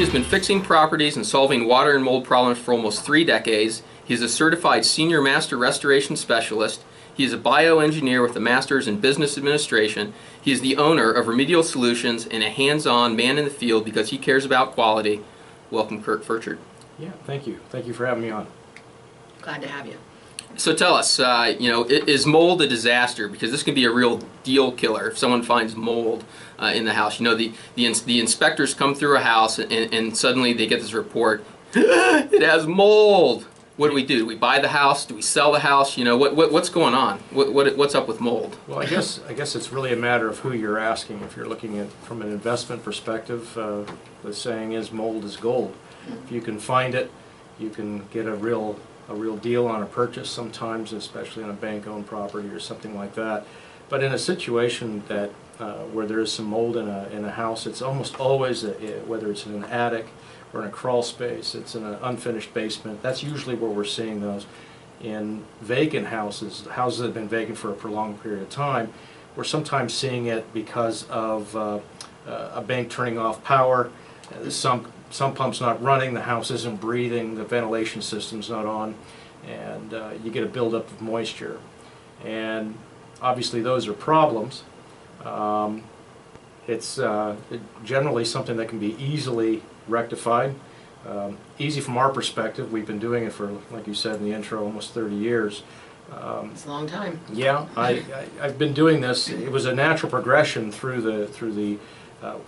has been fixing properties and solving water and mold problems for almost 3 decades. He is a certified senior master restoration specialist. He is a bioengineer with a master's in business administration. He is the owner of Remedial-Solutions and a hands-on man in the field because he cares about quality. Welcome, Kirk Ferchert. Yeah, thank you. Thank you for having me on. Glad to have you. So tell us, is mold a disaster? Because this can be a real deal killer if someone finds mold in the house. You know, the inspectors come through a house and suddenly they get this report, it has mold. What do we do? Do we buy the house? Do we sell the house? You know, what's going on? What's up with mold? Well, I guess it's really a matter of who you're asking. If you're looking at from an investment perspective, the saying is mold is gold. If you can find it, you can get a real deal on a purchase sometimes, especially on a bank-owned property or something like that. But in a situation that where there is some mold in a house, it's almost always whether it's in an attic or in a crawl space, it's in an unfinished basement. That's usually where we're seeing those. In vacant houses, houses that have been vacant for a prolonged period of time, we're sometimes seeing it because of a bank turning off power, some pump's not running, the house isn't breathing, the ventilation system's not on, and you get a buildup of moisture. And obviously those are problems. It's generally something that can be easily rectified. Easy from our perspective. We've been doing it for, like you said in the intro, almost 30 years. It's a long time. Yeah, I've been doing this. It was a natural progression through the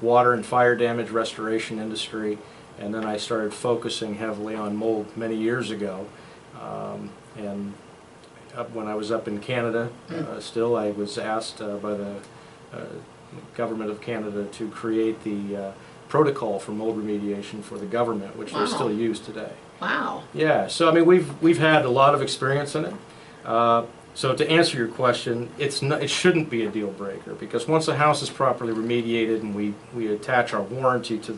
water and fire damage restoration industry, and then I started focusing heavily on mold many years ago. And when I was up in Canada, still I was asked by the government of Canada to create the protocol for mold remediation for the government, which they still use today. Wow. Yeah, so I mean we've had a lot of experience in it. So to answer your question, it shouldn't be a deal breaker, because once a house is properly remediated and we attach our warranty to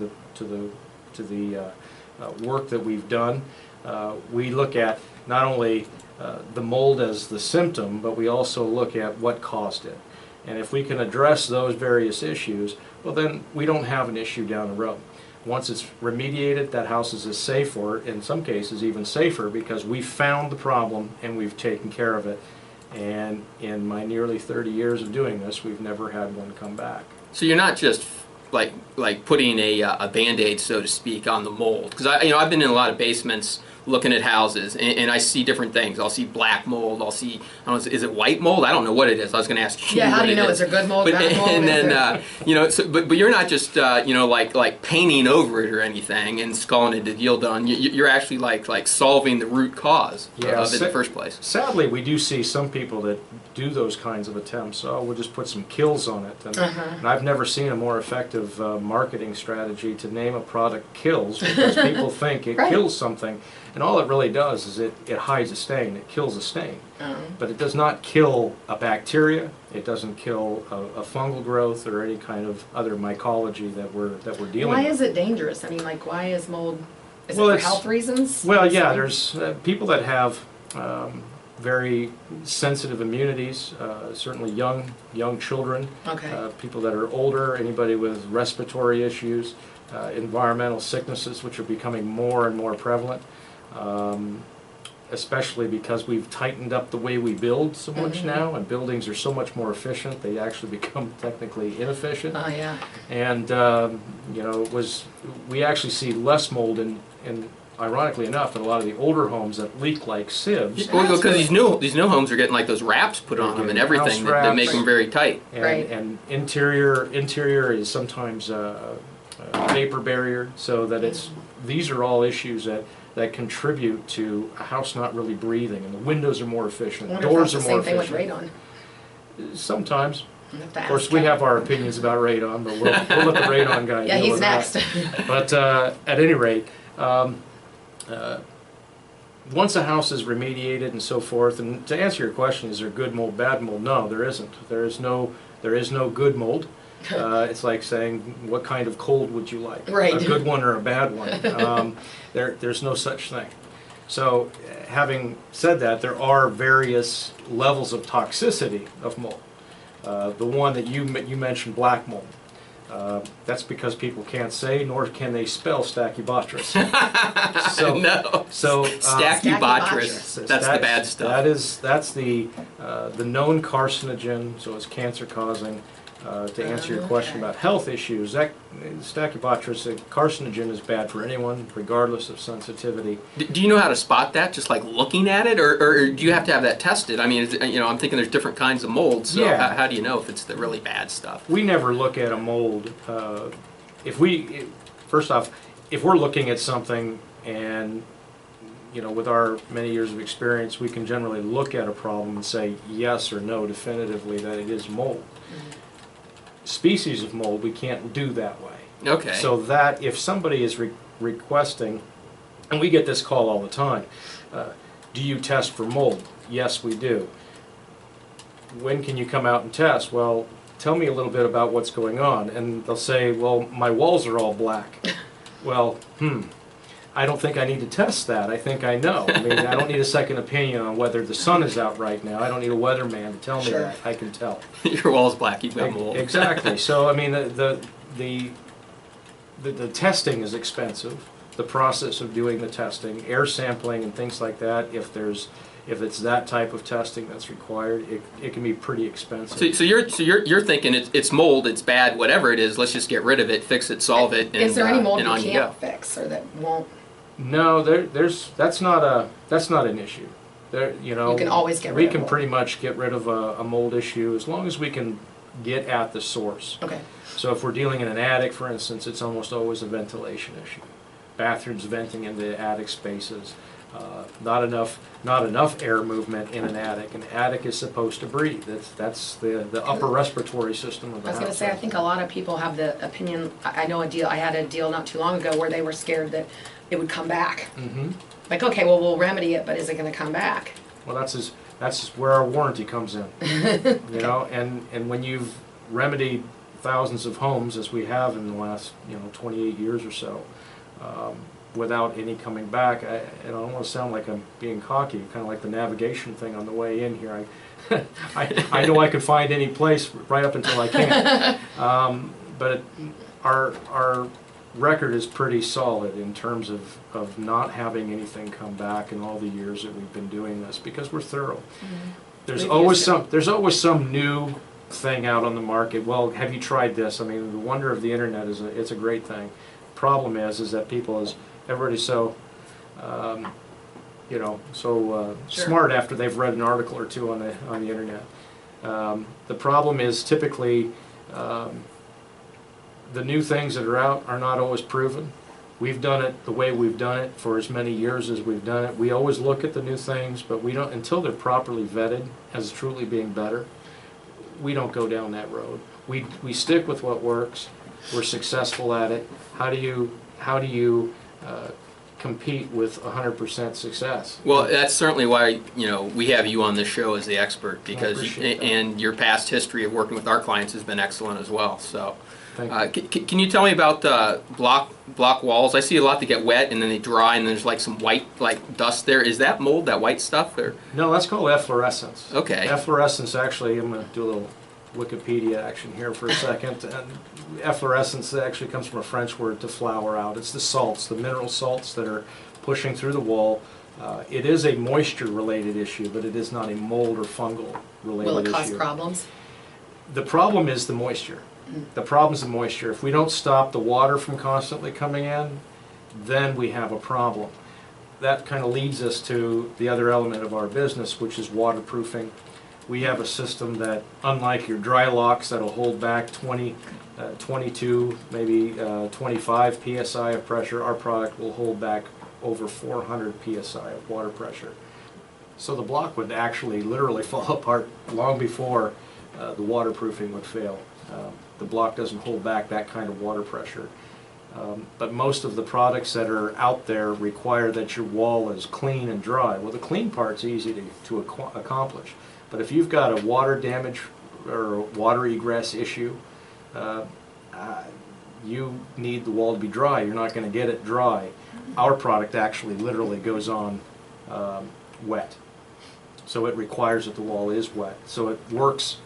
the work that we've done, we look at not only the mold as the symptom, but we also look at what caused it. And if we can address those various issues, well then we don't have an issue down the road. Once it's remediated, that house is safe, or in some cases even safer, because we found the problem and we've taken care of it. And in my nearly 30 years of doing this, we've never had one come back. So you're not just like putting a Band-Aid, so to speak, on the mold. Because I've been in a lot of basements looking at houses, and I see different things. I'll see black mold. I'll see, I don't know, is it white mold? I don't know what it is. I was going to ask you. Yeah, how what do you know? Is there good mold, bad mold? And then but you're not just like painting over it or anything and calling it a deal done. You're actually like solving the root cause of it in the first place. Sadly, we do see some people that do those kinds of attempts. Oh, we'll just put some kills on it. And I've never seen a more effective marketing strategy to name a product kills, because people think it kills something. And all it really does is it hides a stain. It kills a stain. But it does not kill a bacteria. It doesn't kill a fungal growth or any kind of other mycology that we're dealing with. Why is it dangerous? I mean, like, why is mold? Is it for health reasons? Well, yeah. There's people that have very sensitive immunities. Certainly young children. Okay. People that are older. Anybody with respiratory issues. Environmental sicknesses, which are becoming more and more prevalent. Especially because we've tightened up the way we build so much now, and buildings are so much more efficient, they actually become technically inefficient. Oh, yeah. And we actually see less mold in ironically enough, in a lot of the older homes that leak like sieves. Well, because these new homes are getting like those wraps put on them and everything that make them very tight. And interior is sometimes vapor barrier, so that these are all issues that contribute to a house not really breathing, and the windows are more efficient, doors are more efficient. Same thing with radon. Sometimes. Of course, we have our opinions about radon, but we'll let the radon guy deal with that. Yeah, he's next. But at any rate, once a house is remediated and so forth, and to answer your question, is there good mold, bad mold? No, there isn't. There is no good mold. It's like saying, what kind of cold would you like? Right. A good one or a bad one? There's no such thing. So, having said that, there are various levels of toxicity of mold. The one that you mentioned, black mold. That's because people can't say nor can they spell Stachybotrys. No. Stachybotrys. That's the bad stuff. That's the known carcinogen, so it's cancer causing. To answer your question about health issues, Stachybotrys, a carcinogen, is bad for anyone, regardless of sensitivity. Do you know how to spot that, just like looking at it, or do you have to have that tested? I mean, I'm thinking there's different kinds of molds, so Yeah. how do you know if it's the really bad stuff? We never look at a mold. First off, if we're looking at something and, with our many years of experience, we can generally look at a problem and say yes or no definitively that it is mold. Species of mold, we can't do that way. Okay. So that if somebody is requesting, and we get this call all the time, do you test for mold? Yes, we do. When can you come out and test? Well, tell me a little bit about what's going on. And they'll say, well, my walls are all black. Well, I don't think I need to test that. I think I know. I mean, I don't need a second opinion on whether the sun is out right now. I don't need a weatherman to tell me Sure. that. I can tell. Your wall's black, you've got mold. Exactly. So, I mean, the testing is expensive. The process of doing the testing, air sampling and things like that, if it's that type of testing that's required, it can be pretty expensive. So you're thinking it's mold, it's bad, whatever it is. Let's just get rid of it, fix it, solve it, and Is there any mold and you on you can't go. fix or that won't? No, that's not an issue. You can always get rid We of can mold. pretty much get rid of a mold issue as long as we can get at the source. Okay. So if we're dealing in an attic, for instance, it's almost always a ventilation issue. Bathrooms venting into attic spaces. Not enough air movement in an attic. An attic is supposed to breathe. That's the upper respiratory system of the I was house. going to say, I think a lot of people have the opinion. I know I had a deal not too long ago where they were scared that it would come back. Mm-hmm. Like, okay, well, we'll remedy it, but is it going to come back? Well, that's where our warranty comes in. And when you've remedied thousands of homes, as we have in the last 28 years or so, without any coming back, I don't want to sound like I'm being cocky, kind of like the navigation thing on the way in here. I know I could find any place right up until I can't. But our record is pretty solid in terms of not having anything come back in all the years that we've been doing this, because we're thorough. Mm-hmm. There's always some new thing out on the market. Well, have you tried this? I mean, the wonder of the internet it's a great thing. Problem is that everybody's so Sure. smart after they've read an article or two on the internet. The problem is typically the new things that are out are not always proven. We've done it the way we've done it for as many years as we've done it. We always look at the new things, but we don't, until they're properly vetted as truly being better, we don't go down that road. We stick with what works. We're successful at it. How do you compete with 100% success? Well, that's certainly why we have you on this show as the expert, because appreciate that. and your past history of working with our clients has been excellent as well. So, Thank you. can you tell me about block walls? I see a lot that get wet and then they dry, and there's like some white dust there. Is that mold, that white stuff, or? No, that's called efflorescence. Okay. Efflorescence, actually, I'm going to do a little Wikipedia action here for a second. And efflorescence actually comes from a French word to flower out. It's the salts, the mineral salts that are pushing through the wall. It is a moisture-related issue, but it is not a mold or fungal-related issue. Will it cause problems? The problem is the moisture. The problem is the moisture. If we don't stop the water from constantly coming in, then we have a problem. That kind of leads us to the other element of our business, which is waterproofing. We have a system that, unlike your dry locks that'll hold back 22, maybe 25 psi of pressure, our product will hold back over 400 psi of water pressure. So the block would actually literally fall apart long before the waterproofing would fail. The block doesn't hold back that kind of water pressure. But most of the products that are out there require that your wall is clean and dry. Well, the clean part's easy to accomplish. But if you've got a water damage or water egress issue, you need the wall to be dry. You're not going to get it dry. Our product actually literally goes on wet. So it requires that the wall is wet. So it works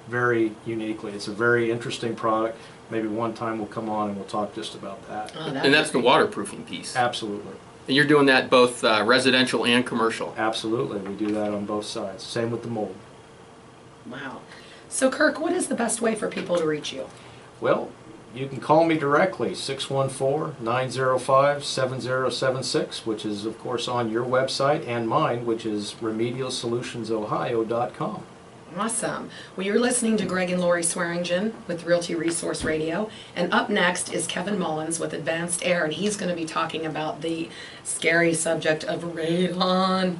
very uniquely. It's a very interesting product. Maybe one time we'll come on and we'll talk just about that. Oh, that'd And be that's the great. waterproofing piece. Absolutely. And you're doing that both residential and commercial. Absolutely. We do that on both sides. Same with the mold. Wow. So Kirk, what is the best way for people to reach you? Well, you can call me directly, 614-905-7076, which is, of course, on your website and mine, which is remedialsolutionsohio.com. Awesome. Well, you're listening to Greg and Lori Swearingen with Realty Resource Radio. And up next is Kevin Mullins with Advanced Air, and he's going to be talking about the scary subject of radon.